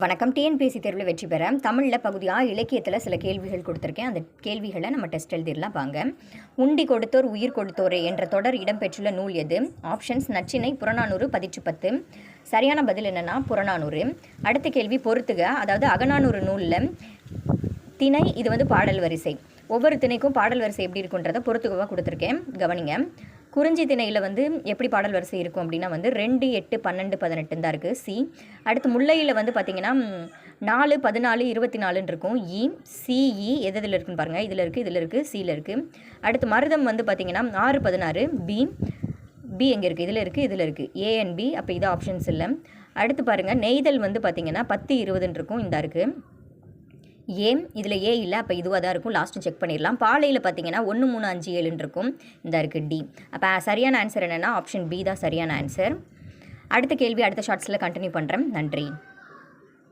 வணக்கம். டிஎன்பிஎஸ்சி தேர்வில் வெற்றி பெற தமிழில் பகுதி ஆ இலக்கியத்தில் சில கேள்விகள் கொடுத்துருக்கேன். அந்த கேள்விகளை நம்ம டெஸ்ட் எழுதிடலாம் வாங்க. உண்டி கொடுத்தோர் உயிர் கொடுத்தோரே என்ற தொடர் இடம்பெற்றுள்ள நூல் எது? ஆப்ஷன்ஸ் நச்சினை, புறநானூறு, பதிற்று 10. சரியான பதில் என்னென்னா புறநானூறு. அடுத்த கேள்வி பொறுத்துக. அதாவது அகநானூறு நூலில் திணை இது பாடல் வரிசை. ஒவ்வொரு திணைக்கும் பாடல் வரிசை எப்படி இருக்குன்றதை பொறுத்துக்கவாக கொடுத்துருக்கேன், கவனிங்க. குறிஞ்சி திணையில் எப்படி பாடல் வரிசை இருக்கும் அப்படின்னா 2, 8, 12, 18 தான் இருக்குது, சி. அடுத்து முல்லையில் பார்த்திங்கன்னா 4, 14, 24 இருக்கும், இ. சிஇ எதில் இருக்குன்னு பாருங்கள், இதில் இருக்குது, சியில் இருக்குது. அடுத்து மருதம் பார்த்திங்கன்னா 6, 16, பி. பி எங்கே இருக்குது? இதில் இருக்குது, ஏ அண்ட் பி. அப்போ இது ஆப்ஷன்ஸ் இல்லை. அடுத்து பாருங்கள் நெய்தல் பார்த்திங்கன்னா 10, 20 இருக்கும், இந்த இருக்குது ஏ. இதில் ஏ இல்லை, அப்போ இதுவாக தான் இருக்கும். லாஸ்ட்டு செக் பண்ணிடலாம். பாலையில் பார்த்தீங்கன்னா 1, 3, 5, 7 இருக்கும், இந்த இருக்குது டி. அப்போ சரியான ஆன்சர் என்னென்னா ஆப்ஷன் பி தான் சரியான ஆன்சர். அடுத்த கேள்வி அடுத்த ஷார்ட்ஸில் கண்டினியூ பண்ணுறேன். நன்றி.